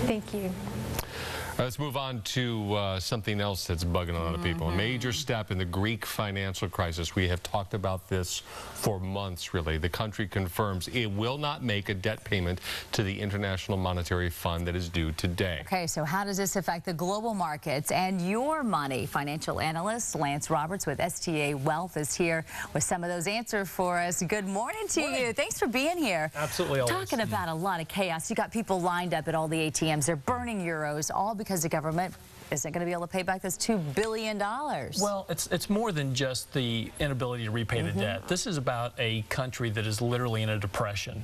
Thank you. Let's move on to something else that's bugging a lot of people. A major step in the Greek financial crisis. We have talked about this for months, really. The country confirms it will not make a debt payment to the International Monetary Fund that is due today. Okay, so how does this affect the global markets and your money? Financial analyst Lance Roberts with STA Wealth is here with some of those answers for us. Good morning to you. Thanks for being here. Absolutely. Always. Talking about a lot of chaos. You got people lined up at all the ATMs. They're burning euros, all because the government isn't going to be able to pay back this $2 billion. Well, it's more than just the inability to repay the debt. This is about a country that is literally in a depression.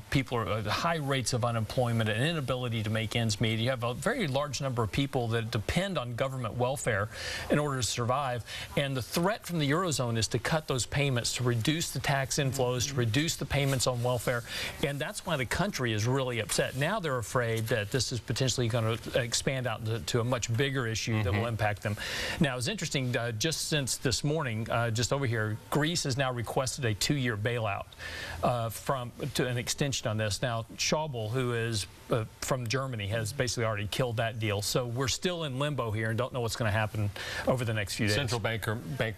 People are at high rates of unemployment and inability to make ends meet. You have a very large number of people that depend on government welfare in order to survive. And the threat from the Eurozone is to cut those payments, to reduce the tax inflows, to reduce the payments on welfare. And that's why the country is really upset. Now they're afraid that this is potentially going to expand out to a much bigger issue that will impact them. Now, it's interesting, just since this morning, just over here, Greece has now requested a 2-year bailout to an extension on this. Now, Schäuble, who is from Germany, has basically already killed that deal. So we're still in limbo here and don't know what's going to happen over the next few days. Central bank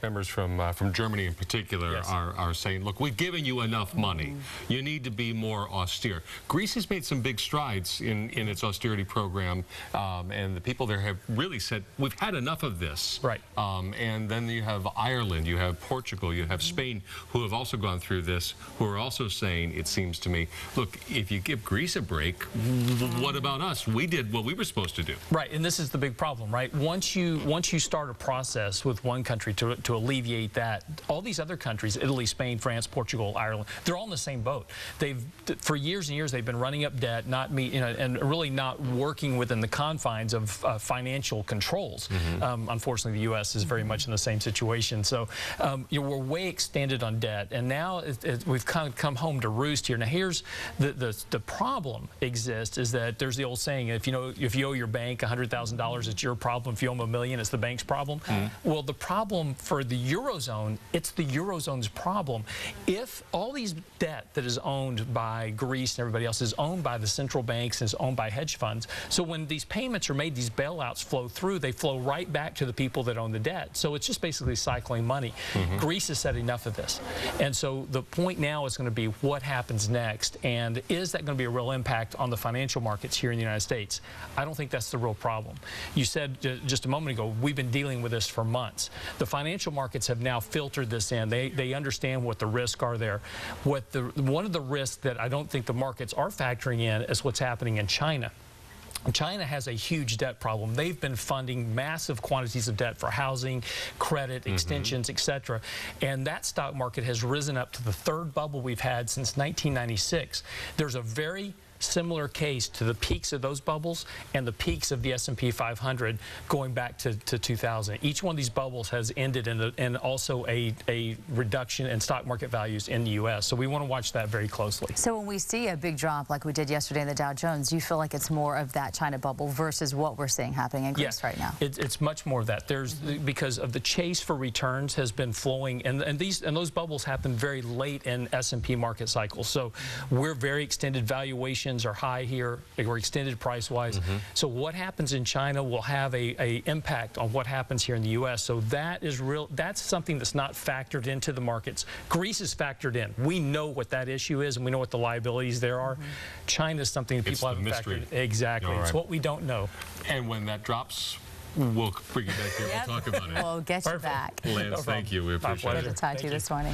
members from Germany in particular are saying, look, we've given you enough money. You need to be more austere. Greece has made some big strides in its austerity program, and the people there have really said, we've had enough of this. Right. And then you have Ireland, you have Portugal, you have Spain, who have also gone through this, who are also saying, it seems to me, look, if you give Greece a break, what about us? We did what we were supposed to do. Right, and this is the big problem, right? Once you start a process with one country to alleviate that, all these other countries, Italy, Spain, France, Portugal, Ireland, they're all in the same boat. For years and years, they've been running up debt, and really not working within the confines of financial controls. Unfortunately, the U.S. is very much in the same situation. So we're way extended on debt, and now we've kind of come home to roost here. Now, here's the problem exists is that there's the old saying, if you owe your bank $100,000, it's your problem. If you owe them $1 million, it's the bank's problem. Well, the problem for the Eurozone, it's the Eurozone's problem. If all these debt that is owned by Greece and everybody else is owned by the central banks and is owned by hedge funds, so when these payments are made, these bailouts flow through, they flow right back to the people that own the debt. So it's just basically cycling money. Greece has said enough of this. And so the point now is going to be what happens next, and is that going to be a real impact on the financial markets here in the United States? I don't think that's the real problem. You said just a moment ago, we've been dealing with this for months. The financial markets have now filtered this in. They understand what the risks are there. One of the risks that I don't think the markets are factoring in is what's happening in China. China has a huge debt problem. They've been funding massive quantities of debt for housing, credit, extensions, etc. And that stock market has risen up to the 3rd bubble we've had since 1996. There's a very similar case to the peaks of those bubbles and the peaks of the S&P 500 going back to 2000. Each one of these bubbles has ended in also a reduction in stock market values in the U.S. So we want to watch that very closely. So when we see a big drop like we did yesterday in the Dow Jones, do you feel like it's more of that China bubble versus what we're seeing happening in Greece right now? It's much more of that. Because of the chase for returns has been flowing, and those bubbles happen very late in S&P market cycles. So we're very extended valuations are high here. We're extended price-wise. So what happens in China will have a impact on what happens here in the U.S. So that is real. That's something that's not factored into the markets. Greece is factored in. We know what that issue is, and we know what the liabilities there are. China is something that people haven't factored in. Exactly. It's what we don't know. And when that drops, we'll bring you back here. We'll talk about it. We'll get you back. Lance, thank you. We appreciate it. Good to talk to you this morning.